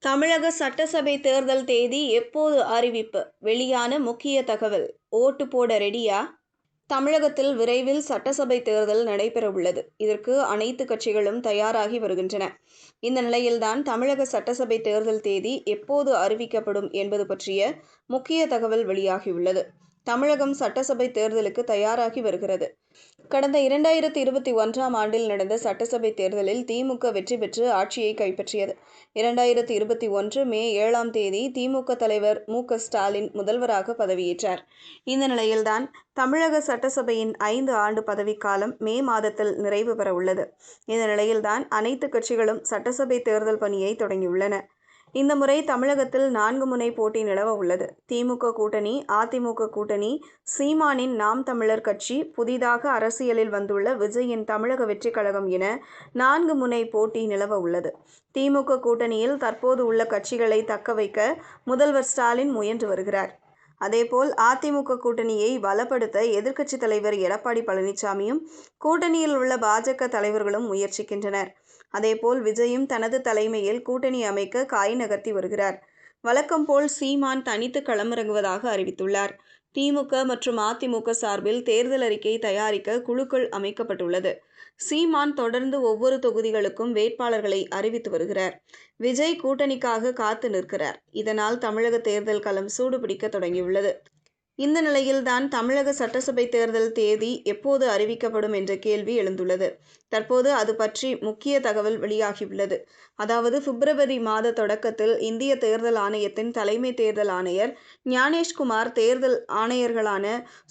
தமிழக சட்டசபை தேர்தல் தேதி எப்போது அறிவிப்பு? வெளியான முக்கிய தகவல். ஓட்டு போட ரெடியா? தமிழகத்தில் விரைவில் சட்டசபை தேர்தல் நடைபெறவுள்ளது. இதற்கு அனைத்து கட்சிகளும் தயாராகி வருகின்றன. இந்த நிலையில்தான் தமிழக சட்டசபை தேர்தல் தேதி எப்போது அறிவிக்கப்படும் என்பது பற்றிய முக்கிய தகவல் வெளியாகியுள்ளது. தமிழகம் சட்டசபை தேர்தலுக்கு தயாராகி வருகிறது. கடந்த 2021ஆம் ஆண்டில் நடந்த சட்டசபை தேர்தலில் திமுக வெற்றி பெற்று ஆட்சியை கைப்பற்றியது. 2021 மே 7ஆம் தேதி திமுக தலைவர் மு.க.ஸ்டாலின் முதல்வராக பதவியேற்றார். இந்த நிலையில்தான் தமிழக சட்டசபையின் 5 ஆண்டு பதவிக்காலம் மே மாதத்தில் நிறைவு பெற உள்ளது. இந்த நிலையில்தான் அனைத்து கட்சிகளும் சட்டசபை தேர்தல் பணியை தொடங்கியுள்ளன. இந்த முறை தமிழகத்தில் 4 முனை போட்டி நிலவ உள்ளது. திமுக கூட்டணி, அதிமுக கூட்டணி, சீமானின் நாம் தமிழர் கட்சி, புதிதாக அரசியலில் வந்துள்ள விஜயின் தமிழக வெற்றிக் கழகம் என 4 முனை போட்டி நிலவ உள்ளது. திமுக கூட்டணியில் தற்போது உள்ள கட்சிகளை தக்க வைக்க முதல்வர் ஸ்டாலின் முயன்று வருகிறார். அதேபோல் அதிமுக கூட்டணியை பலப்படுத்த எதிர்க்கட்சித் தலைவர் எடப்பாடி பழனிசாமியும், கூட்டணியில் உள்ள பாஜக தலைவர்களும் முயற்சிக்கின்றனர். அதேபோல் விஜயும் தனது தலைமையில் கூட்டணி அமைக்க காய் நகர்த்தி வருகிறார். வழக்கம் போல் சீமான் தனித்து களமிறங்குவதாக அறிவித்துள்ளார். திமுக மற்றும் அதிமுக சார்பில் தேர்தல் அறிக்கை தயாரிக்க குழுக்கள் அமைக்கப்பட்டுள்ளது. சீமான் தொடர்ந்து ஒவ்வொரு தொகுதிகளுக்கும் வேட்பாளர்களை அறிவித்து வருகிறார். விஜய் கூட்டணிக்காக காத்து நிற்கிறார். இதனால் தமிழக தேர்தல் களம் சூடுபிடிக்க தொடங்கியுள்ளது. இந்த நிலையில்தான் தமிழக சட்டசபை தேர்தல் தேதி எப்போது அறிவிக்கப்படும் என்ற கேள்வி எழுந்துள்ளது. தற்போது அது பற்றி முக்கிய தகவல் வெளியாகியுள்ளது. அதாவது பிப்ரவரி மாத தொடக்கத்தில் இந்திய தேர்தல் ஆணையத்தின் தலைமை தேர்தல் ஆணையர் ஞானேஷ்குமார், தேர்தல் ஆணையர்களான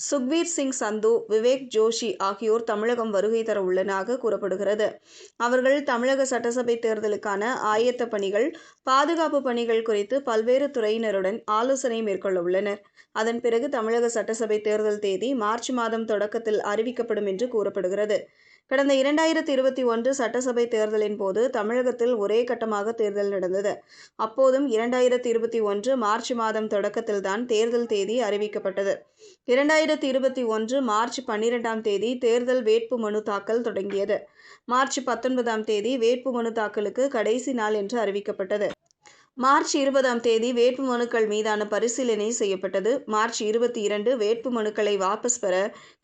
சுக்வீர் சிங் சந்து, விவேக் ஜோஷி ஆகியோர் தமிழகம் வருகை தர உள்ளதாக கூறப்படுகிறது. அவர்கள் தமிழக சட்டசபை தேர்தலுக்கான ஆயத்த பணிகள், பாதுகாப்பு பணிகள் குறித்து பல்வேறு துறையினருடன் ஆலோசனை மேற்கொள்ள உள்ளனர். அதன் பிறகு தமிழக சட்டசபை தேர்தல் தேதி மார்ச் மாதம் தொடக்கத்தில் அறிவிக்கப்படும் என்று கூறப்படுகிறது. கடந்த 2021 சட்டசபை தேர்தலின் போது தமிழகத்தில் ஒரே கட்டமாக தேர்தல் நடந்தது. அப்போதும் 2021 மார்ச் மாதம் தொடக்கத்தில்தான் தேர்தல் தேதி அறிவிக்கப்பட்டது. 2021 மார்ச் 12ஆம் தேதி தேர்தல் வேட்பு மனு தாக்கல் தொடங்கியது. மார்ச் 19ஆம் தேதி வேட்பு மனு தாக்கலுக்கு கடைசி நாள் என்று அறிவிக்கப்பட்டது. மார்ச் 20ஆம் தேதி வேட்பு மனுக்கள் மீதான பரிசீலனை செய்யப்பட்டது. மார்ச் 22 வேட்பு மனுக்களை வாபஸ் பெற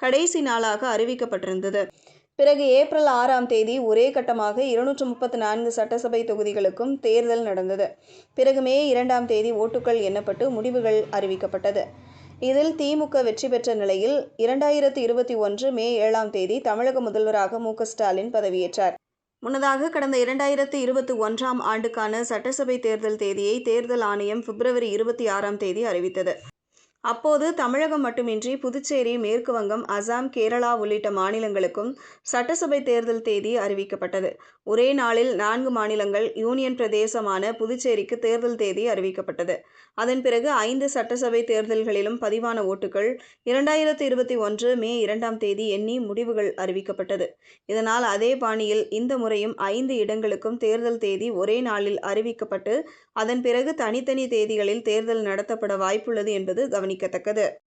கடைசி நாளாக அறிவிக்கப்பட்டிருந்தது. பிறகு ஏப்ரல் 6ஆம் தேதி ஒரே கட்டமாக 234 சட்டசபை தொகுதிகளுக்கும் தேர்தல் நடந்தது. பிறகு மே 2ஆம் தேதி ஓட்டுகள் எண்ணப்பட்டு முடிவுகள் அறிவிக்கப்பட்டது. இதில் திமுக வெற்றி பெற்ற நிலையில் 2021 மே 7ஆம் தேதி தமிழக முதல்வராக மு.க.ஸ்டாலின் பதவியேற்றார். முன்னதாக கடந்த 2021ஆம் ஆண்டுக்கான சட்டசபை தேர்தல் தேதியை தேர்தல் ஆணையம் பிப்ரவரி 26ஆம் தேதி அறிவித்தது. அப்போது தமிழகம் மட்டுமின்றி புதுச்சேரி, மேற்கு வங்கம், அசாம், கேரளா உள்ளிட்ட மாநிலங்களுக்கும் சட்டசபை தேர்தல் தேதி அறிவிக்கப்பட்டது. ஒரே நாளில் 4 மாநிலங்கள், யூனியன் பிரதேசமான புதுச்சேரிக்கு தேர்தல் தேதி அறிவிக்கப்பட்டது. அதன் பிறகு 5 சட்டசபை தேர்தல்களிலும் பதிவான ஓட்டுகள் 2021 மே 2ஆம் தேதி எண்ணி முடிவுகள் அறிவிக்கப்பட்டது. இதனால் அதே பாணியில் இந்த முறையும் 5 இடங்களுக்கும் தேர்தல் தேதி ஒரே நாளில் அறிவிக்கப்பட்டு அதன் பிறகு தனித்தனி தேதிகளில் தேர்தல் நடத்தப்பட வாய்ப்புள்ளது என்பது கவனிக்கத்தக்கது.